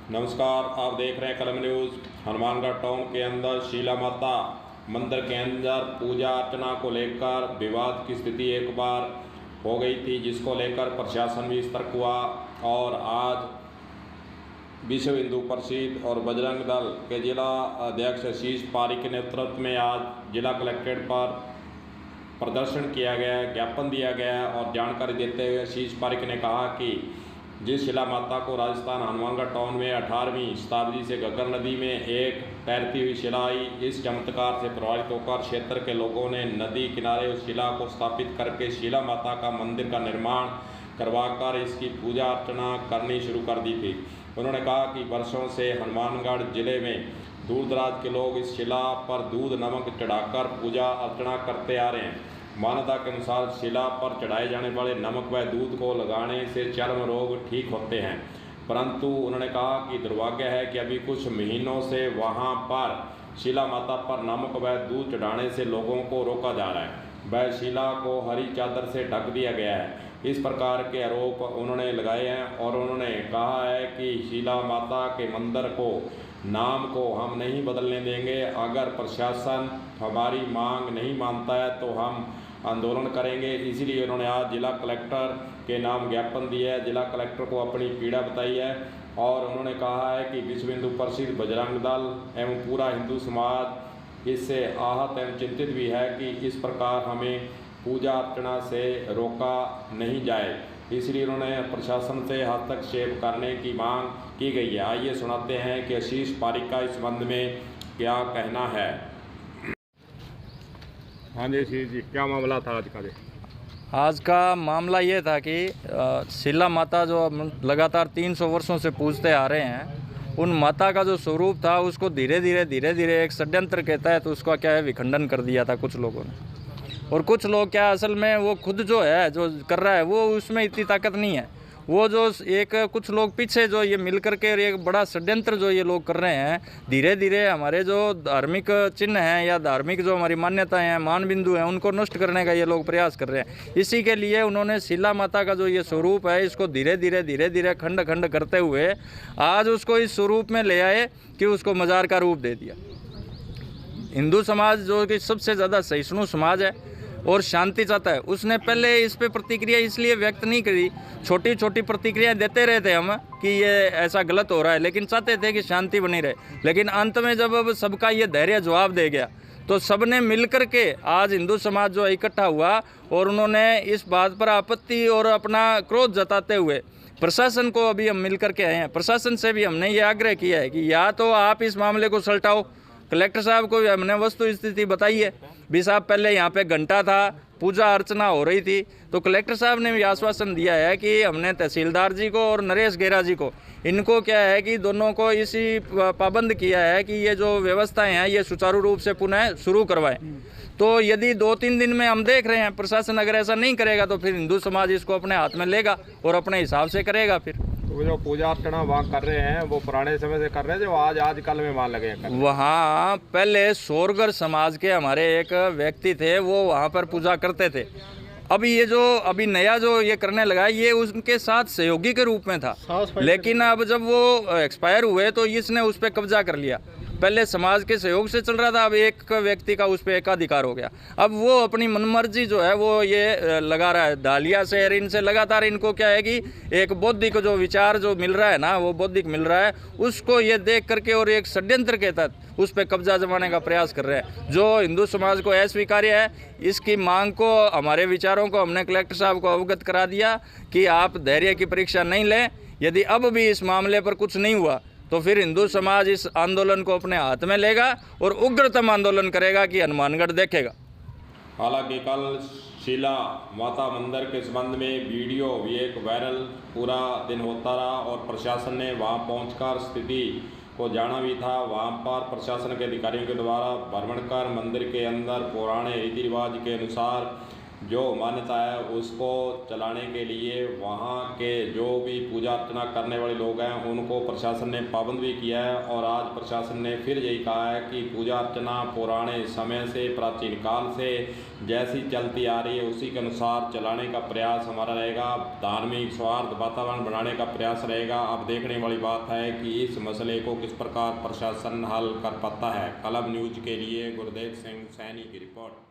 नमस्कार, आप देख रहे हैं कलम न्यूज़। हनुमानगढ़ टाउन के अंदर शीला माता मंदिर के अंदर पूजा अर्चना को लेकर विवाद की स्थिति एक बार हो गई थी, जिसको लेकर प्रशासन भी सतर्क हुआ और आज विश्व हिंदू परिषद और बजरंग दल के जिला अध्यक्ष आशीष पारिक के नेतृत्व में आज जिला कलेक्ट्रेट पर प्रदर्शन किया गया, ज्ञापन दिया गया और जानकारी देते हुए आशीष पारिक ने कहा कि जिस शिला माता को राजस्थान हनुमानगढ़ टाउन में 18वीं शताब्दी से घग्गर नदी में एक तैरती हुई शिला आई, इस चमत्कार से प्रभावित होकर क्षेत्र के लोगों ने नदी किनारे उस शिला को स्थापित करके शिला माता का मंदिर का निर्माण करवाकर इसकी पूजा अर्चना करनी शुरू कर दी थी। उन्होंने कहा कि वर्षों से हनुमानगढ़ जिले में दूर दराज के लोग इस शिला पर दूध नमक चढ़ाकर पूजा अर्चना करते आ रहे हैं। मान्यता के अनुसार शिला पर चढ़ाए जाने वाले नमक व दूध को लगाने से चर्म रोग ठीक होते हैं, परंतु उन्होंने कहा कि दुर्भाग्य है कि अभी कुछ महीनों से वहां पर शिला माता पर नमक व दूध चढ़ाने से लोगों को रोका जा रहा है। वह शिला को हरी चादर से ढक दिया गया है। इस प्रकार के आरोप उन्होंने लगाए हैं और उन्होंने कहा है कि शिला माता के मंदिर को नाम को हम नहीं बदलने देंगे। अगर प्रशासन हमारी मांग नहीं मानता है तो हम आंदोलन करेंगे। इसीलिए उन्होंने आज जिला कलेक्टर के नाम ज्ञापन दिया है, जिला कलेक्टर को अपनी पीड़ा बताई है और उन्होंने कहा है कि विश्व हिंदू परिषद, बजरंग दल एवं पूरा हिंदू समाज इससे आहत एवं चिंतित भी है कि इस प्रकार हमें पूजा अर्चना से रोका नहीं जाए। इसलिए उन्होंने प्रशासन से हस्तक्षेप करने की मांग की गई है। आइए सुनाते हैं कि आशीष पारिक का इस संबंध में क्या कहना है। हाँ जी आशीष जी, क्या मामला था आज का? आज का मामला ये था कि शिला माता जो लगातार 300 वर्षों से पूजते आ रहे हैं, उन माता का जो स्वरूप था उसको धीरे धीरे एक षड्यंत्र के तहत उसका क्या है विखंडन कर दिया था कुछ लोगों ने। और कुछ लोग क्या असल में वो खुद जो है जो कर रहा है वो उसमें इतनी ताकत नहीं है। वो जो एक कुछ लोग पीछे जो ये मिल करके एक बड़ा षड्यंत्र जो ये लोग कर रहे हैं, धीरे धीरे हमारे जो धार्मिक चिन्ह हैं या धार्मिक जो हमारी मान्यताएं हैं, मान बिंदु हैं, उनको नष्ट करने का ये लोग प्रयास कर रहे हैं। इसी के लिए उन्होंने शिला माता का जो ये स्वरूप है इसको धीरे धीरे खंड खंड करते हुए आज उसको इस स्वरूप में ले आए कि उसको मज़ार का रूप दे दिया। हिंदू समाज जो कि सबसे ज़्यादा सहिष्णु समाज है और शांति चाहता है, उसने पहले इस पे प्रतिक्रिया इसलिए व्यक्त नहीं करी। छोटी छोटी प्रतिक्रियाएं देते रहे थे हम कि ये ऐसा गलत हो रहा है, लेकिन चाहते थे कि शांति बनी रहे। लेकिन अंत में जब अब सबका ये धैर्य जवाब दे गया तो सबने मिलकर के आज हिंदू समाज जो इकट्ठा हुआ और उन्होंने इस बात पर आपत्ति और अपना क्रोध जताते हुए प्रशासन को अभी हम मिल करके आए हैं। प्रशासन से भी हमने ये आग्रह किया है कि या तो आप इस मामले को सुलटाओ। कलेक्टर साहब को भी हमने वस्तु स्थिति बताई है। भी साहब पहले यहाँ पे घंटा था, पूजा अर्चना हो रही थी, तो कलेक्टर साहब ने भी आश्वासन दिया है कि हमने तहसीलदार जी को और नरेश गेरा जी को, इनको क्या है कि दोनों को इसी पाबंद किया है कि ये जो व्यवस्थाएं हैं ये सुचारू रूप से पुनः शुरू करवाएं। तो यदि 2-3 दिन में हम देख रहे हैं प्रशासन अगर ऐसा नहीं करेगा तो फिर हिंदू समाज इसको अपने हाथ में लेगा और अपने हिसाब से करेगा। फिर तो जो पूजा अर्चना वहाँ कर रहे हैं वो पुराने समय से कर रहे हैं, जो आजकल में मान लगे हैं। वहाँ पहले सोरगर समाज के हमारे एक व्यक्ति थे, वो वहाँ पर पूजा करते थे। अभी ये जो अभी नया जो ये करने लगा ये उनके साथ सहयोगी के रूप में था, लेकिन अब जब वो एक्सपायर हुए तो इसने उस पर कब्जा कर लिया। पहले समाज के सहयोग से चल रहा था, अब एक व्यक्ति का उस पर एकाधिकार हो गया। अब वो अपनी मनमर्जी जो है वो ये लगा रहा है। दालिया शहर इनसे लगातार इनको क्या है कि एक बौद्धिक जो विचार जो मिल रहा है ना, वो बौद्धिक मिल रहा है, उसको ये देख करके और एक षड्यंत्र के तहत उस पर कब्जा जमाने का प्रयास कर रहे हैं, जो हिंदू समाज को अस्वीकार्य है। इसकी मांग को, हमारे विचारों को हमने कलेक्टर साहब को अवगत करा दिया कि आप धैर्य की परीक्षा नहीं लें। यदि अब भी इस मामले पर कुछ नहीं हुआ तो फिर हिंदू समाज इस आंदोलन को अपने हाथ में लेगा और उग्रतम आंदोलन करेगा कि हनुमानगढ़ देखेगा। हालांकि कल शिला माता मंदिर के संबंध में वीडियो भी एक वायरल पूरा दिन होता रहा और प्रशासन ने वहां पहुंचकर स्थिति को जाना भी था। वहां पर प्रशासन के अधिकारियों के द्वारा भ्रमण कर मंदिर के अंदर पुराने रीति रिवाज के अनुसार जो मान्यता है उसको चलाने के लिए वहाँ के जो भी पूजा अर्चना करने वाले लोग हैं उनको प्रशासन ने पाबंद भी किया है। और आज प्रशासन ने फिर यही कहा है कि पूजा अर्चना पुराने समय से, प्राचीन काल से जैसी चलती आ रही है उसी के अनुसार चलाने का प्रयास हमारा रहेगा। धार्मिक सौहार्द वातावरण बनाने का प्रयास रहेगा। अब देखने वाली बात है कि इस मसले को किस प्रकार प्रशासन हल कर पाता है। कलम न्यूज के लिए गुरदेव सिंह सैनी की रिपोर्ट।